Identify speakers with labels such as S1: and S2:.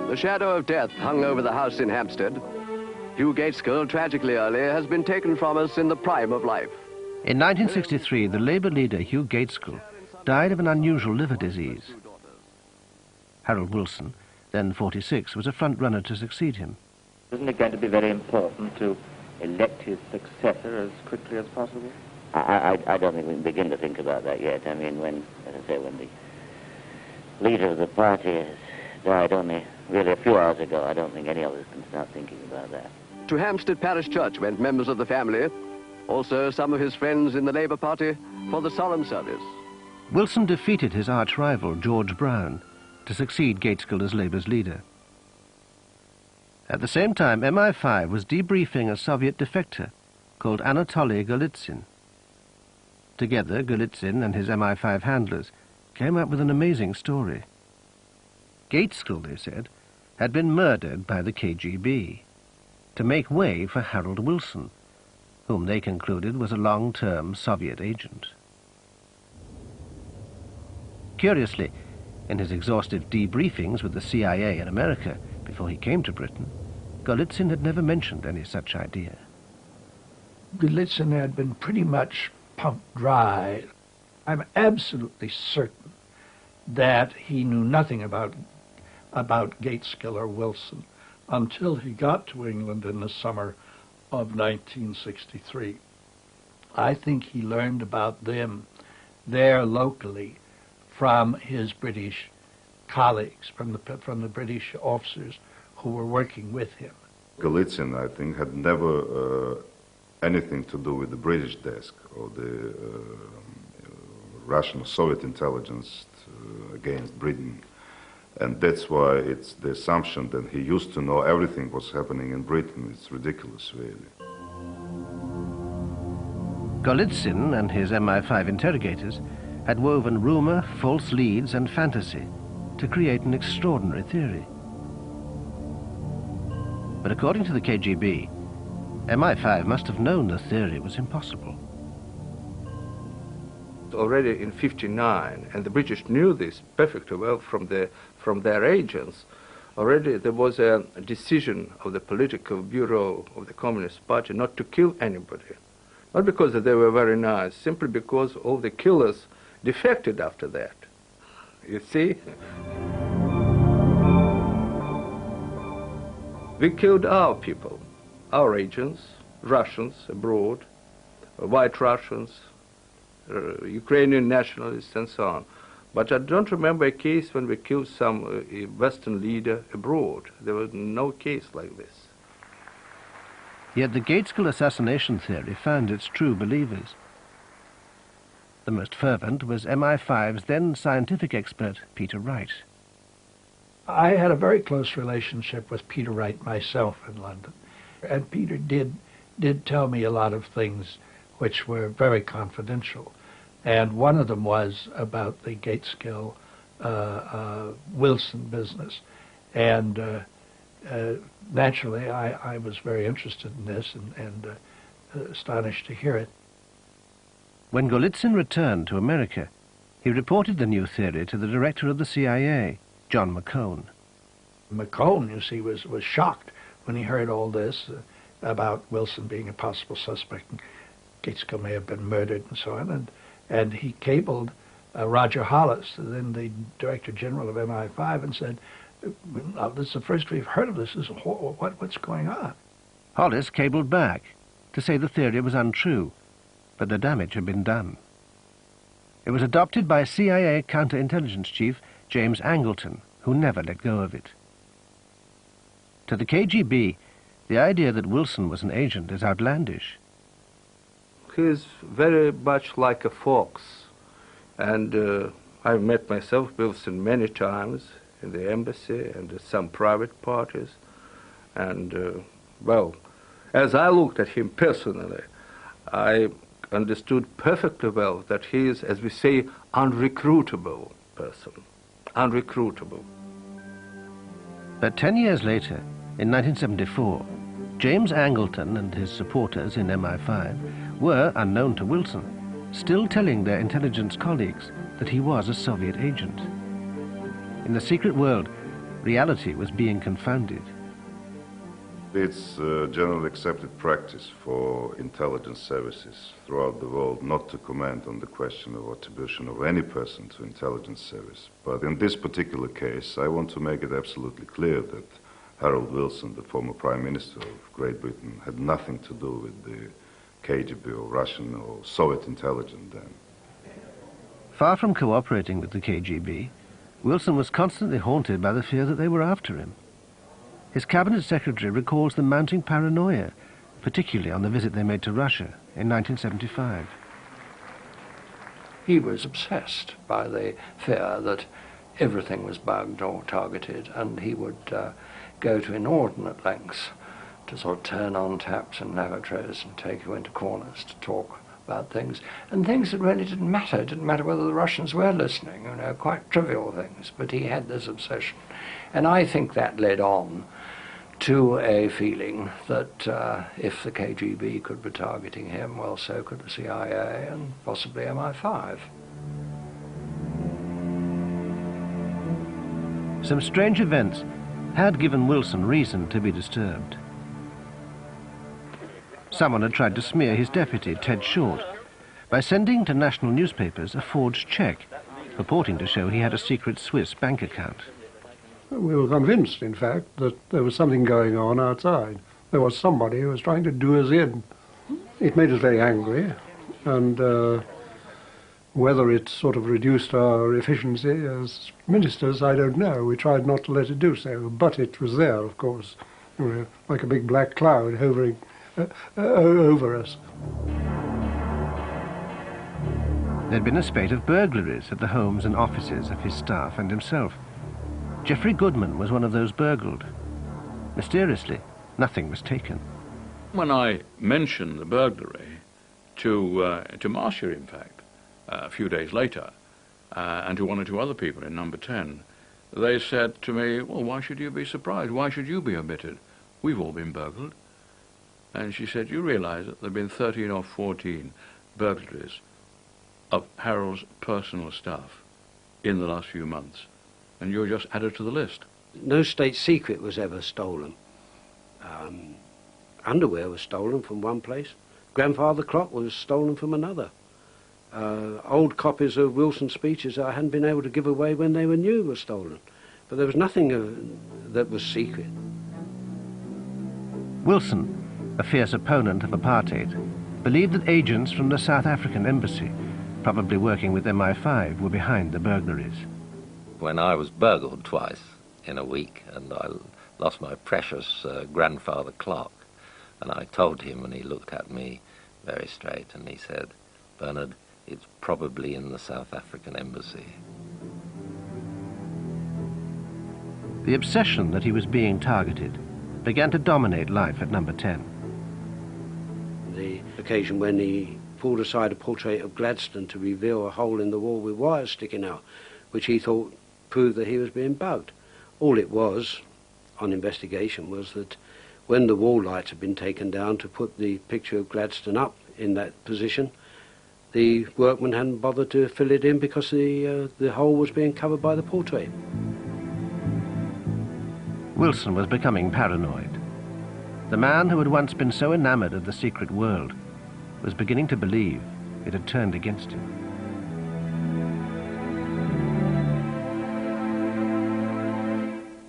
S1: The shadow of death hung over the house in Hampstead. Hugh Gaitskell, tragically early, has been taken from us in the prime of life.
S2: In 1963, the Labour leader Hugh Gaitskell died of an unusual liver disease. Harold Wilson, then 46, was a front-runner to succeed him.
S3: Isn't it going to be very important to elect his successor as quickly as possible?
S4: I don't think we can begin to think about that yet. I mean, when the leader of the party has died only really a few hours ago, I don't think any of us can start thinking about that.
S1: To Hampstead Parish Church went members of the family, also some of his friends in the Labour Party, for the solemn service.
S2: Wilson defeated his arch-rival, George Brown, to succeed Gaitskell as Labour's leader. At the same time, MI5 was debriefing a Soviet defector called Anatoly Golitsyn. Together, Golitsyn and his MI5 handlers came up with an amazing story. Gaitskell, they said, had been murdered by the KGB to make way for Harold Wilson, whom they concluded was a long-term Soviet agent. Curiously, in his exhaustive debriefings with the CIA in America before he came to Britain, Golitsyn had never mentioned any such idea.
S5: Golitsyn had been pretty much pumped dry. I'm absolutely certain that he knew nothing about Gaitskell or Wilson until he got to England in the summer of 1963. I think he learned about them there locally from his British colleagues, from the British officers who were working with him.
S6: Golitsyn, I think, had never anything to do with the British desk or the Russian or Soviet intelligence against Britain. And that's why it's the assumption that he used to know everything what's happening in Britain. It's ridiculous, really.
S2: Golitsyn and his MI5 interrogators had woven rumor, false leads, and fantasy to create an extraordinary theory. But according to the KGB, MI5 must have known the theory was impossible.
S7: Already in '59, and the British knew this perfectly well from their agents, already there was a decision of the political bureau of the Communist Party not to kill anybody. Not because they were very nice, simply because all the killers defected after that. You see? We killed our people, our agents, Russians abroad, white Russians, Ukrainian nationalists, and so on. But I don't remember a case when we killed some Western leader abroad. There was no case like this.
S2: Yet the Gaitskell assassination theory found its true believers. The most fervent was MI5's then scientific expert, Peter Wright.
S5: I had a very close relationship with Peter Wright myself in London. And Peter did tell me a lot of things which were very confidential. And one of them was about the Gaitskell Wilson business. And naturally, I was very interested in this and astonished to hear it.
S2: When Golitsyn returned to America, he reported the new theory to the director of the CIA, John McCone.
S5: McCone, you see, was shocked when he heard all this about Wilson being a possible suspect, and Gaitskell may have been murdered and so on. And he cabled Roger Hollis, then the Director General of MI5, and said, "This is the first we've heard of this. What's going on?"
S2: Hollis cabled back to say the theory was untrue, but the damage had been done. It was adopted by CIA counterintelligence chief James Angleton, who never let go of it. To the KGB, the idea that Wilson was an agent is outlandish.
S7: He is very much like a fox, and I've met myself Wilson many times in the embassy and at some private parties, and well, as I looked at him personally, I understood perfectly well that he is, as we say, unrecruitable person, unrecruitable.
S2: But 10 years later, in 1974, James Angleton and his supporters in MI5 were, unknown to Wilson, still telling their intelligence colleagues that he was a Soviet agent. In the secret world, reality was being confounded.
S6: It's generally accepted practice for intelligence services throughout the world not to comment on the question of attribution of any person to intelligence service. But in this particular case, I want to make it absolutely clear that Harold Wilson, the former Prime Minister of Great Britain, had nothing to do with the KGB or Russian or Soviet intelligence then.
S2: Far from cooperating with the KGB, Wilson was constantly haunted by the fear that they were after him. His cabinet secretary recalls the mounting paranoia, particularly on the visit they made to Russia in 1975.
S5: He was obsessed by the fear that everything was bugged or targeted, and he would go to inordinate lengths to sort of turn on taps and lavatories and take you into corners to talk about things, and things that really didn't matter. It didn't matter whether the Russians were listening, you know, quite trivial things, but he had this obsession. And I think that led on to a feeling that if the KGB could be targeting him, well, so could the CIA and possibly MI5.
S2: Some strange events had given Wilson reason to be disturbed. Someone had tried to smear his deputy, Ted Short, by sending to national newspapers a forged cheque, purporting to show he had a secret Swiss bank account.
S8: We were convinced, in fact, that there was something going on outside. There was somebody who was trying to do us in. It made us very angry, and whether it sort of reduced our efficiency as ministers, I don't know. We tried not to let it do so, but it was there, of course, you know, like a big black cloud hovering over us.
S2: There'd been a spate of burglaries at the homes and offices of his staff and himself. Geoffrey Goodman was one of those burgled. Mysteriously, nothing was taken.
S9: When I mentioned the burglary to Marcia, in fact, a few days later, and to one or two other people in number 10, they said to me, well, why should you be surprised? Why should you be omitted? We've all been burgled. And she said, you realise that there have been 13 or 14 burglaries of Harold's personal stuff in the last few months, and you're just added to the list.
S10: No state secret was ever stolen. Underwear was stolen from one place. Grandfather clock was stolen from another. Old copies of Wilson's speeches that I hadn't been able to give away when they were new were stolen. But there was nothing that was secret.
S2: Wilson, a fierce opponent of apartheid, believed that agents from the South African embassy, probably working with MI5, were behind the burglaries.
S11: When I was burgled twice in a week and I lost my precious grandfather clock, and I told him, and he looked at me very straight and he said, Bernard, it's probably in the South African embassy.
S2: The obsession that he was being targeted began to dominate life at number 10.
S10: The occasion when he pulled aside a portrait of Gladstone to reveal a hole in the wall with wires sticking out, which he thought proved that he was being bugged. All it was, on investigation, was that when the wall lights had been taken down to put the picture of Gladstone up in that position, the workmen hadn't bothered to fill it in because the hole was being covered by the portrait.
S2: Wilson was becoming paranoid. The man who had once been so enamored of the secret world was beginning to believe it had turned against him.